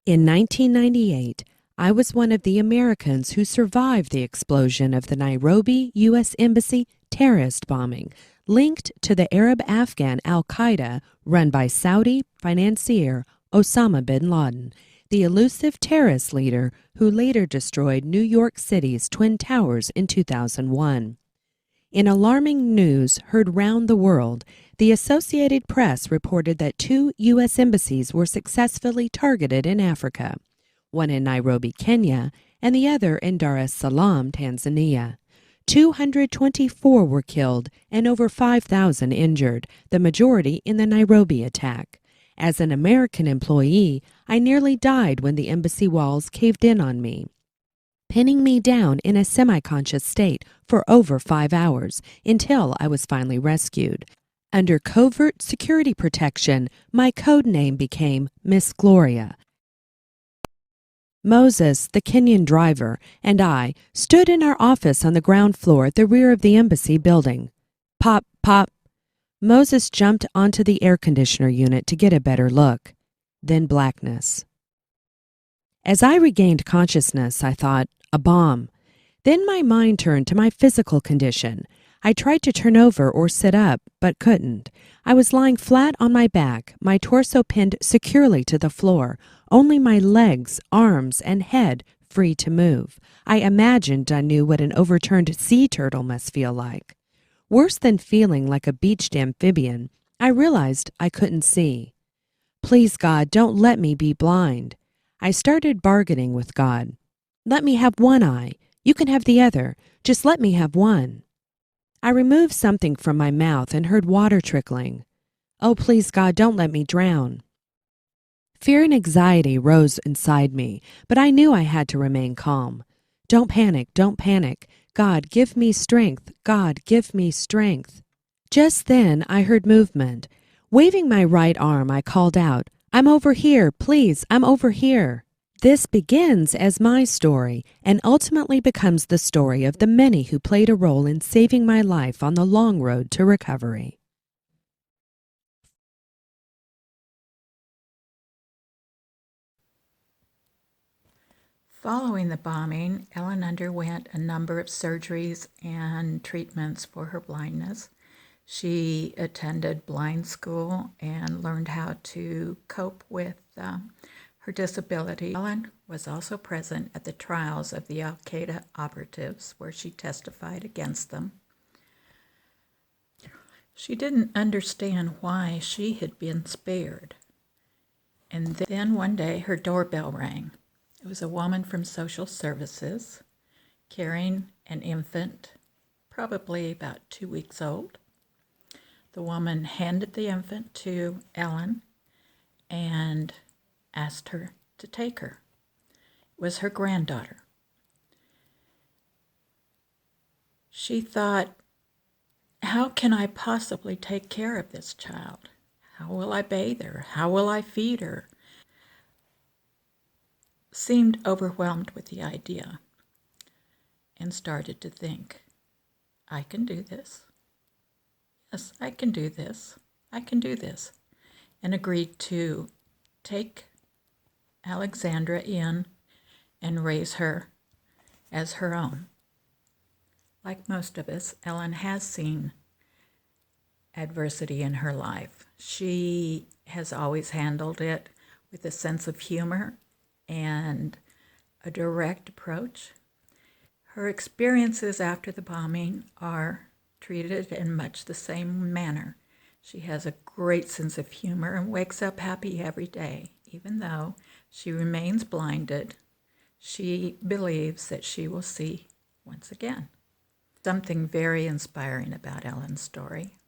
In 1998, I was one of the Americans who survived the explosion of the Nairobi U.S. Embassy terrorist bombing linked to the Arab-Afghan al-Qaeda run by Saudi financier Osama bin Laden, the elusive terrorist leader who later destroyed New York City's Twin Towers in 2001. In alarming news heard round the world, the Associated Press reported that 2 U.S. embassies were successfully targeted in Africa, one in Nairobi, Kenya, and the other in Dar es Salaam, Tanzania. 224 were killed and over 5,000 injured, the majority in the Nairobi attack. As an American employee, I nearly died when the embassy walls caved in on me, pinning me down in a semi-conscious state for over 5 hours until I was finally rescued. Under covert security protection, my code name became Miss Gloria. Moses, the Kenyan driver, and I stood in our office on the ground floor at the rear of the embassy building. Pop, pop. Moses jumped onto the air conditioner unit to get a better look. Then blackness. As I regained consciousness, I thought, a bomb. Then my mind turned to my physical condition. I tried to turn over or sit up, but couldn't. I was lying flat on my back, my torso pinned securely to the floor, only my legs, arms, and head free to move. I imagined I knew what an overturned sea turtle must feel like. Worse than feeling like a beached amphibian, I realized I couldn't see. Please, God, don't let me be blind. I started bargaining with God. Let me have one eye. You can have the other. Just let me have one. I removed something from my mouth and heard water trickling. Oh, please, God, don't let me drown. Fear and anxiety rose inside me, but I knew I had to remain calm. Don't panic, don't panic. God, give me strength. God, give me strength. Just then, I heard movement. Waving my right arm, I called out, I'm over here, please, I'm over here. This begins as my story and ultimately becomes the story of the many who played a role in saving my life on the long road to recovery. Following the bombing, Ellen underwent a number of surgeries and treatments for her blindness. She attended blind school and learned how to cope with her disability. Ellen was also present at the trials of the al-Qaeda operatives where she testified against them. She didn't understand why she had been spared. And then one day her doorbell rang. It was a woman from social services carrying an infant, probably about 2 weeks old. The woman handed the infant to Ellen and asked her to take her. It was her granddaughter. She thought, how can I possibly take care of this child? How will I bathe her? How will I feed her? Seemed overwhelmed with the idea and started to think, I can do this. Yes, I can do this. I can do this. And agreed to take Alexandra in and raise her as her own. Like most of us, Ellen has seen adversity in her life. She has always handled it with a sense of humor and a direct approach. Her experiences after the bombing are treated in much the same manner. She has a great sense of humor and wakes up happy every day. Even though she remains blinded, she believes that she will see once again. Something very inspiring about Ellen's story.